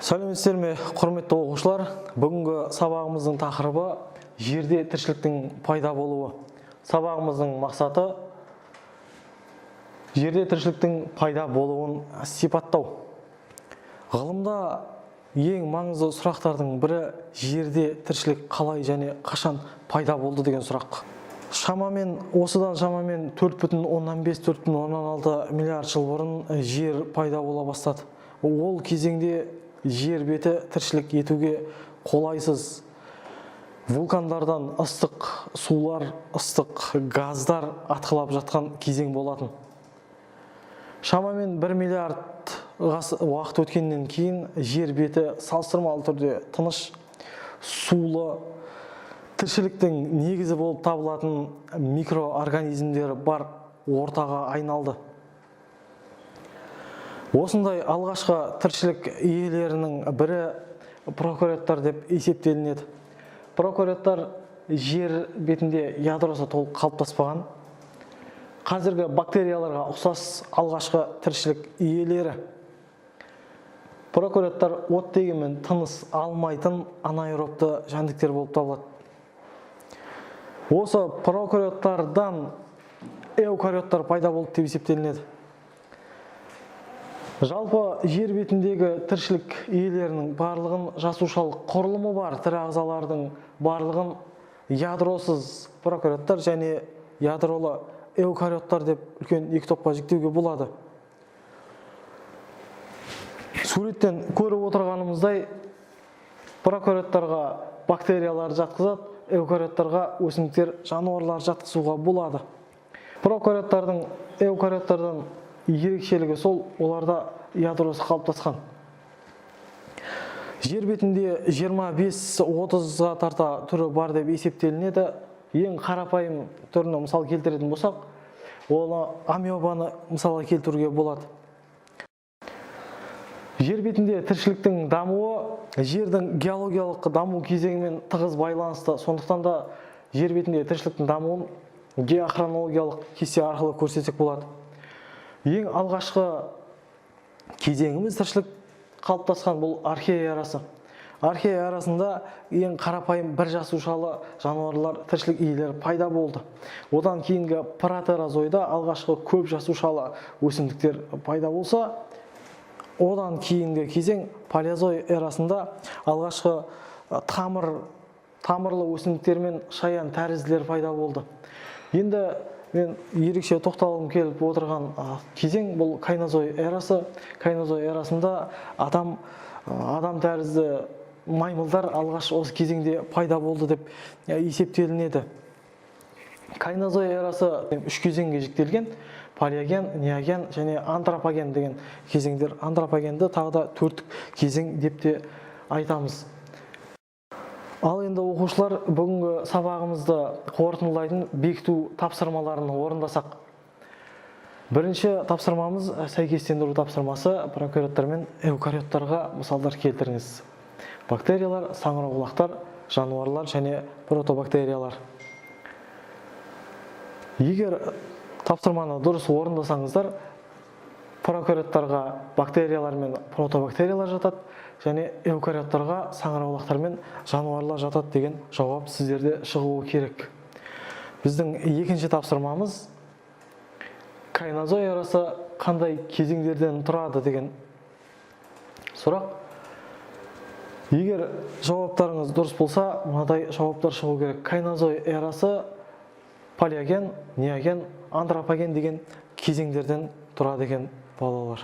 Сәлеметсіздер ме, құрметті оқушылар. Бүгінгі сабағымыздың тақырыбы жерде тіршіліктің пайда болуы. Сабағымыздың мақсаты жерде тіршіліктің пайда болуын сипаттау. Ғылымда ең маңызды сұрақтардың бірі жерде тіршілік қалай және қашан пайда болды деген сұрақ. Осыдан шамамен 4,5-4,6 миллиард жыл бұрын жер пайда бола бастады. Ол кезеңде жер беті тіршілік етуге қолайсыз. Вулкандардан ыстық сулар, ыстық газдар атқылап жатқан кезең болатын. Шамамен 1 миллиард уақыт өткеннен кейін жер беті салыстырмалы түрде тыныш, сулы, тіршіліктің негізі болып табылатын микроорганизмдері бар ортаға айналды. Осындай алғашқы тіршілік иелерінің бірі прокариоттар деп есептелінеді. Прокариоттар жер бетінде ядросы толық қалыптаспаған, қазіргі бактерияларға ұқсас алғашқы тіршілік иелері. Прокариоттар оттегімен тыныс алмайтын анаэробты жәндіктер болып табылады. Осы прокариоттардан эукариоттар пайда болды деп есептелінеді. Жалпы жер бетіндегі тіршілік иелерінің барлығын жасушалық құрылымы бар тірі ағзалардың барлығын ядросыз прокариоттар және ядролы эукариоттар деп үлкен екі топқа жіктеуге болады. Суреттен көріп отырғанымыздай прокариоттарға бактериялар жатқызады, эукариоттарға өсімдіктер, жануарлар жатқызуға болады. Прокариоттардың эукариоттардан ерекшелігі сол, оларда ядросы қалыптасқан. Жер бетінде 25-30-ға тарта түрі бар деп есептелінеді. Ең қарапайым түріне мысал келтіретін болсақ, оны амебаны мысалға келтіруге болады. Жер бетінде тіршіліктің дамуы жердің геологиялық даму кезеңімен тығыз байланысты. Сондықтан да жер бетінде тіршіліктің дамуын геохронологиялық кесте арқылы көрсетсек болады. Ең алғашқы кезеңіміз тіршілік қалыптасқан бұл архея эрасы. Архея эрасында ең қарапайым бір жасушалы жануарлар, тіршілік иелері пайда болды. Одан кейінгі протерозойда алғашқы көп жасушалы өсімдіктер пайда болса, одан кейінгі кезең палеозой эрасында алғашқы тамырлы өсімдіктер мен шаян тәрізділер пайда болды. Енді мен ерекше тоқталғым келіп отырған кезең бұл кайнозой эрасы. Кайнозой эрасында адам тәрізді маймылдар алғаш осы кезеңде пайда болды деп есептелінеді. Кайнозой эрасы 3 кезеңге жіктелген: палеоген, неоген және антропоген деген кезеңдер. Антропогенді тағы да 4 кезең деп те айтамыз. Ал енді оқушылар, бүгінгі сабағымызды қорытындылайтын бекіту тапсырмаларын орындасақ. Бірінші тапсырмамыз сәйкестендіру тапсырмасы. Прокариоттар мен эукариоттарға мысалдар келтіріңіз. Бактериялар, саңырауқұлақтар, жануарлар және протобактериялар. Егер тапсырманы дұрыс орындасаңыздар, прокариоттарға бактериялар мен протобактериялар жатады, және эукариоттарға саңырауқұлақтар мен жануарлар жатады деген жауап сіздерде шығуы керек. Біздің екінші тапсырмамыз кайнозой эрасы қандай кезеңдерден тұрады деген сұрақ. Егер жауаптарыңыз дұрыс болса, мынадай жауаптар шығу керек. Кайнозой эрасы палеоген, неоген, антропоген деген кезеңдерден тұрады екен балалар.